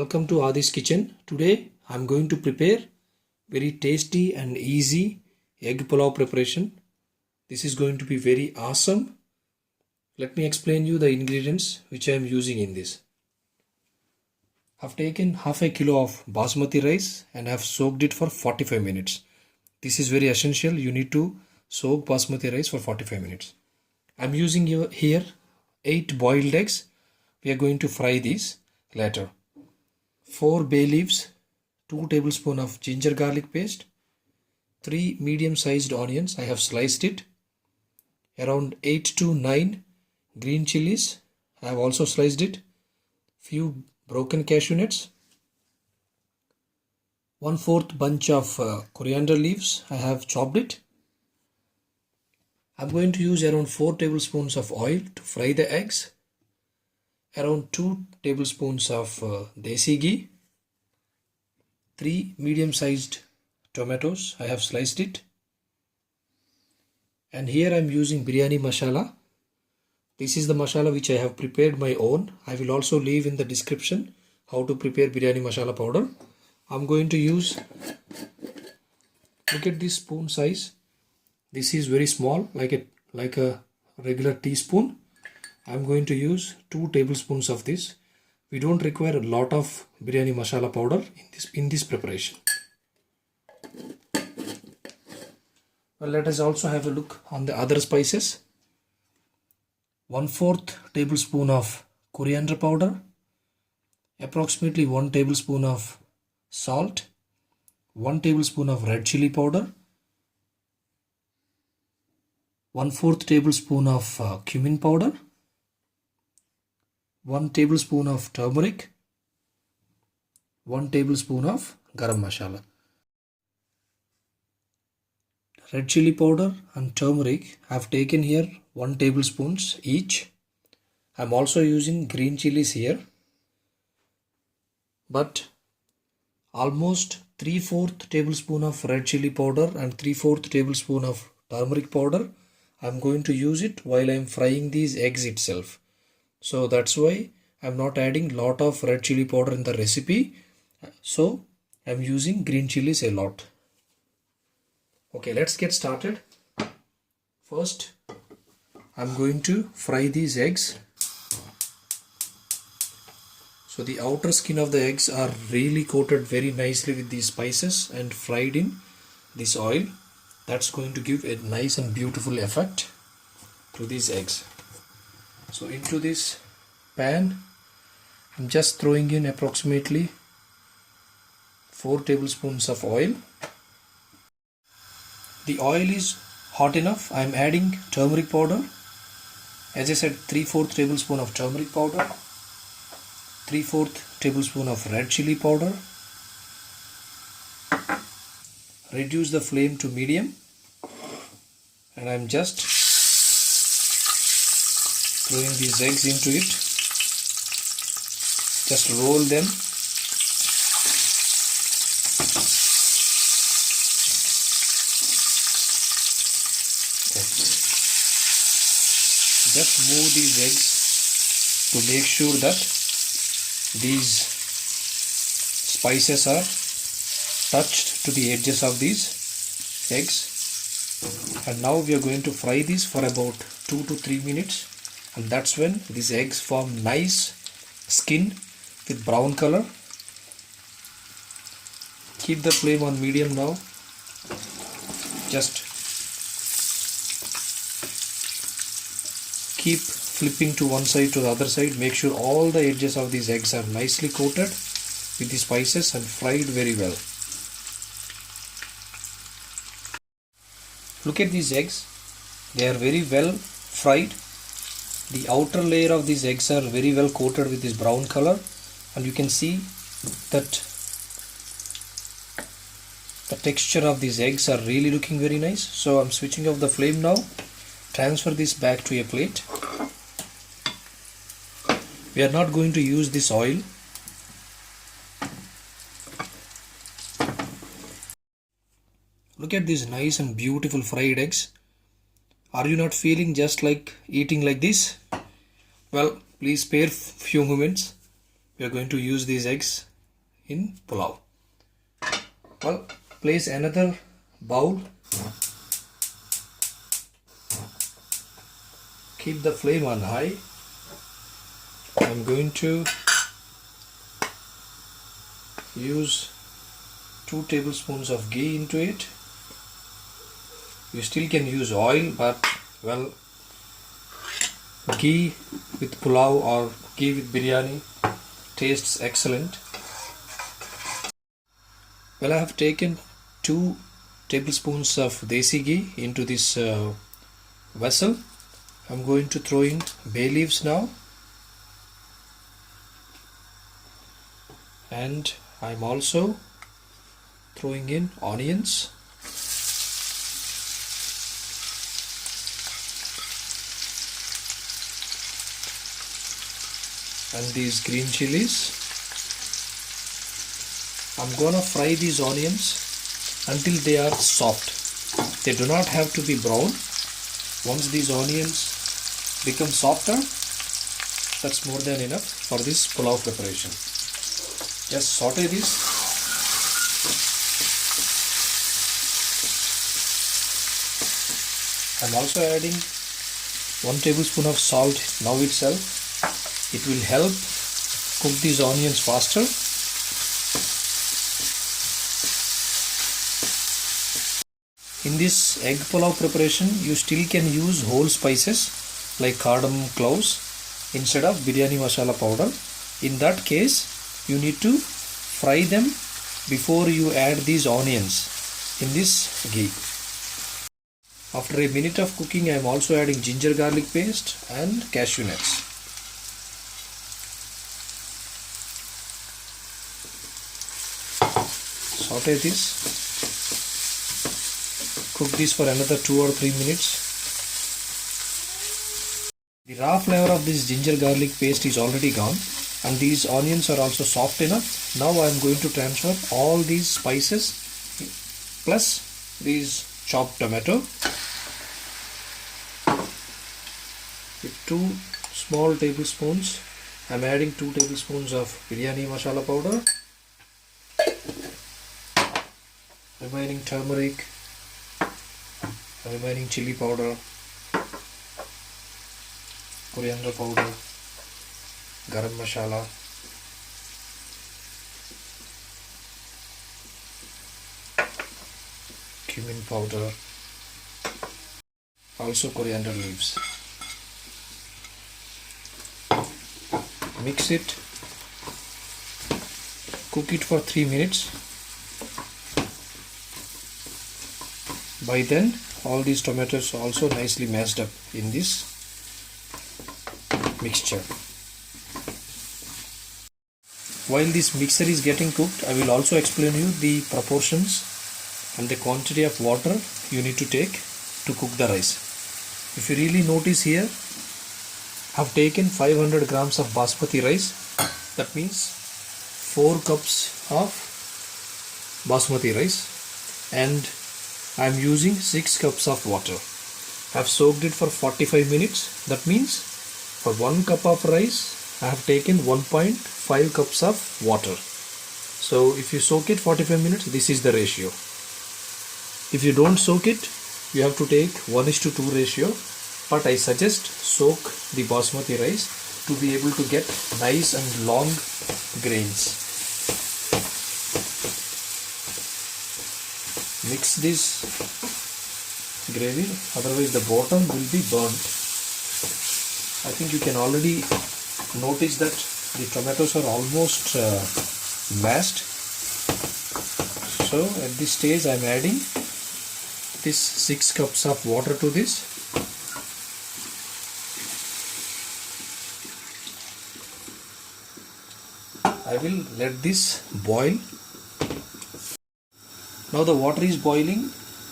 Welcome to Adi's kitchen. Today I'm going to prepare very tasty and easy egg pulao preparation. This is going to be very awesome. Let me explain you the ingredients which I am using in this. I've taken half a kilo of basmati rice and I've soaked it for 45 minutes. This is very essential. You need to soak basmati rice for 45 minutes. I'm using here 8 boiled eggs. We are going to fry these later. 4 bay leaves, 2 tablespoons of ginger garlic paste, 3 medium sized onions, I have sliced it, around 8 to 9 green chilies, I have also sliced it, few broken cashew nuts, 1/4 bunch of coriander leaves, I have chopped it. I'm going to use around 4 tablespoons of oil to fry the eggs. Around 2 tablespoons of desi ghee, 3 medium-sized tomatoes, I have sliced it, and here I am using biryani masala. This is the masala which I have prepared my own. I will also leave in the description how to prepare biryani masala powder. I'm going to use, look at this spoon size. This is very small, like a regular teaspoon. I'm going to use 2 tablespoons of this. We don't require a lot of biryani masala powder in this preparation. Well, let us also have a look on the other spices. 1/4 tablespoon of coriander powder, approximately 1 tablespoon of salt, 1 tablespoon of red chili powder, 1/4 tablespoon of cumin powder, 1 tablespoon of turmeric, 1 tablespoon of garam masala. Red chili powder and turmeric I have taken here 1 tablespoons each. I am also using green chilies here, but almost 3/4 tablespoon of red chili powder and 3/4 tablespoon of turmeric powder. I am going to use it while I am frying these eggs itself. So that's why I'm not adding lot of red chili powder in the recipe. So I'm using green chilies a lot. Okay, let's get started. First, I'm going to fry these eggs. So the outer skin of the eggs are really coated very nicely with these spices and fried in this oil. That's going to give a nice and beautiful effect to these eggs. So into this pan, I'm just throwing in approximately 4 tablespoons of oil. The oil is hot enough. I'm adding turmeric powder. As I said, 3/4 tablespoon of turmeric powder, 3/4 tablespoon of red chili powder. Reduce the flame to medium, and I'm just throwing these eggs into it. Just roll them. Okay. Just move these eggs to make sure that these spices are touched to the edges of these eggs. And now we are going to fry these for about 2 to 3 minutes. And that's when these eggs form nice skin with brown color. Keep the flame on medium now. Just keep flipping to one side to the other side. Make sure all the edges of these eggs are nicely coated with the spices and fried very well. Look at these eggs. They are very well fried. The outer layer of these eggs are very well coated with this brown color, and you can see that the texture of these eggs are really looking very nice. So I'm switching off the flame now. Transfer this back to a plate. We are not going to use this oil. Look at these nice and beautiful fried eggs. Are you not feeling just like eating like this? Well, please spare few moments. We are going to use these eggs in pulao. Well, place another bowl. Keep the flame on high. I'm going to use 2 tablespoons of ghee into it. You still can use oil, but well, ghee with pulao or ghee with biryani tastes excellent. Well, I have taken 2 tablespoons of desi ghee into this vessel. I'm going to throw in bay leaves now, and I'm also throwing in onions, and these green chilies. I'm gonna fry these onions until they are soft. They do not have to be brown. Once these onions become softer, that's more than enough for this pulao preparation. Just saute this. I'm also adding 1 tablespoon of salt now itself. It will help cook these onions faster. In this egg pulao preparation, you still can use whole spices like cardamom cloves instead of biryani masala powder. In that case, you need to fry them before you add these onions in this ghee. After a minute of cooking, I am also adding ginger garlic paste and cashew nuts. Saute this. Cook this for another 2 or 3 minutes. The raw flavor of this ginger garlic paste is already gone, and these onions are also soft enough. Now I am going to transfer all these spices plus these chopped tomato with 2 small tablespoons. I am adding 2 tablespoons of biryani masala powder, remaining turmeric, remaining chili powder, coriander powder, garam masala, cumin powder, also coriander leaves. Mix it, cook it for 3 minutes. By then, all these tomatoes are also nicely mashed up in this mixture. While this mixture is getting cooked, I will also explain you the proportions and the quantity of water you need to take to cook the rice. If you really notice here, I have taken 500 grams of basmati rice. That means 4 cups of basmati rice, and I am using 6 cups of water. I have soaked it for 45 minutes. That means for 1 cup of rice, I have taken 1.5 cups of water. So if you soak it 45 minutes, this is the ratio. If you don't soak it, you have to take 1:2 ratio. But I suggest soak the basmati rice to be able to get nice and long grains. Mix this gravy, otherwise the bottom will be burnt. I think you can already notice that the tomatoes are almost mashed. So at this stage I am adding this 6 cups of water to this. I will let this boil. Now the water is boiling.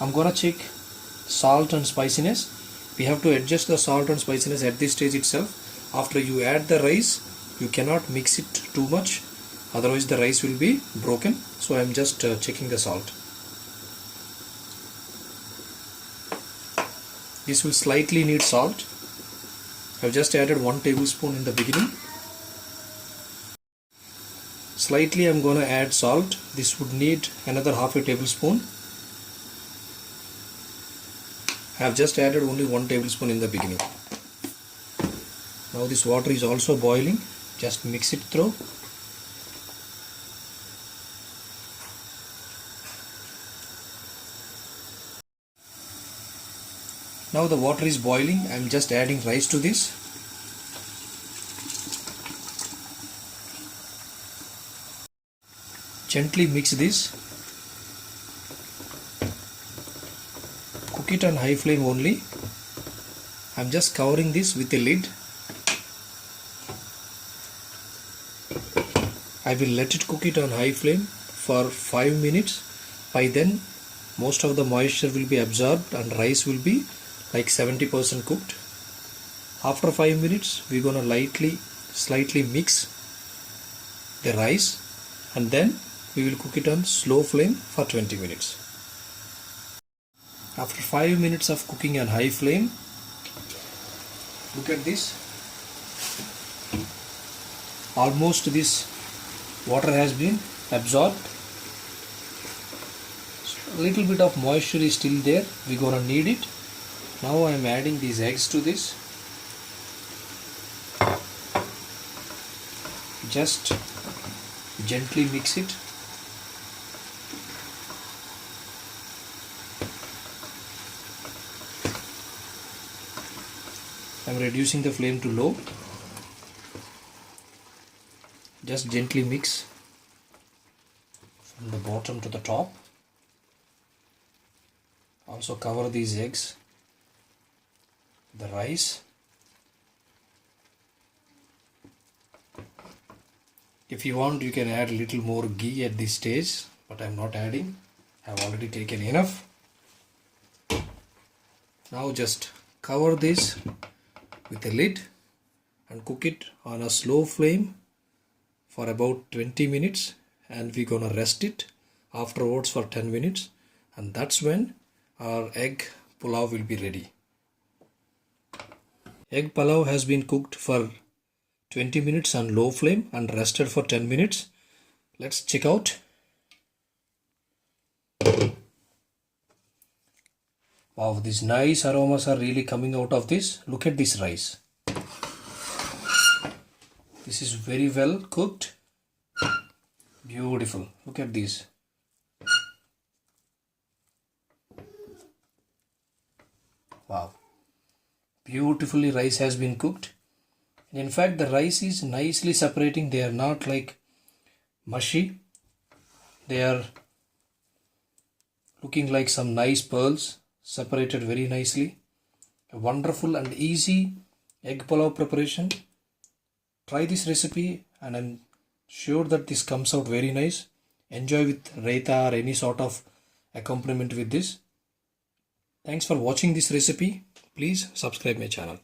I'm gonna check salt and spiciness. We have to adjust the salt and spiciness at this stage itself. After you add the rice, you cannot mix it too much, otherwise the rice will be broken. So I'm just checking the salt. This will slightly need salt. I've just added 1 tablespoon in the beginning. Slightly I'm gonna add salt. This would need another half a tablespoon. I have just added only 1 tablespoon in the beginning. Now this water is also boiling. Just mix it through. Now the water is boiling. I am just adding rice to this. Gently mix this. Cook it on high flame only. I am just covering this with a lid. I will let it cook it on high flame for 5 minutes. By then most of the moisture will be absorbed and rice will be like 70% cooked. After 5 minutes we're gonna slightly mix the rice and then we will cook it on slow flame for 20 minutes. After 5 minutes of cooking on high flame, look at this. Almost this water has been absorbed. A little bit of moisture is still there. We're gonna need it. Now I am adding these eggs to this. Just gently mix it. I am reducing the flame to low. Just gently mix from the bottom to the top. Also cover these eggs, the rice. If you want, you can add a little more ghee at this stage, but I am not adding. I have already taken enough. Now just cover this with a lid and cook it on a slow flame for about 20 minutes, and we're gonna rest it afterwards for 10 minutes, and that's when our egg pulao will be ready. Egg pulao has been cooked for 20 minutes on low flame and rested for 10 minutes. Let's check out. Wow, these nice aromas are really coming out of this. Look at this rice. This is very well cooked. Beautiful. Look at this. Wow. Beautifully rice has been cooked. And in fact the rice is nicely separating. They are not like mushy. They are looking like some nice pearls, separated very nicely. A wonderful and easy egg pulao preparation. Try this recipe and I'm sure that this comes out very nice. Enjoy with raita or any sort of accompaniment with this. Thanks for watching this recipe. Please subscribe my channel.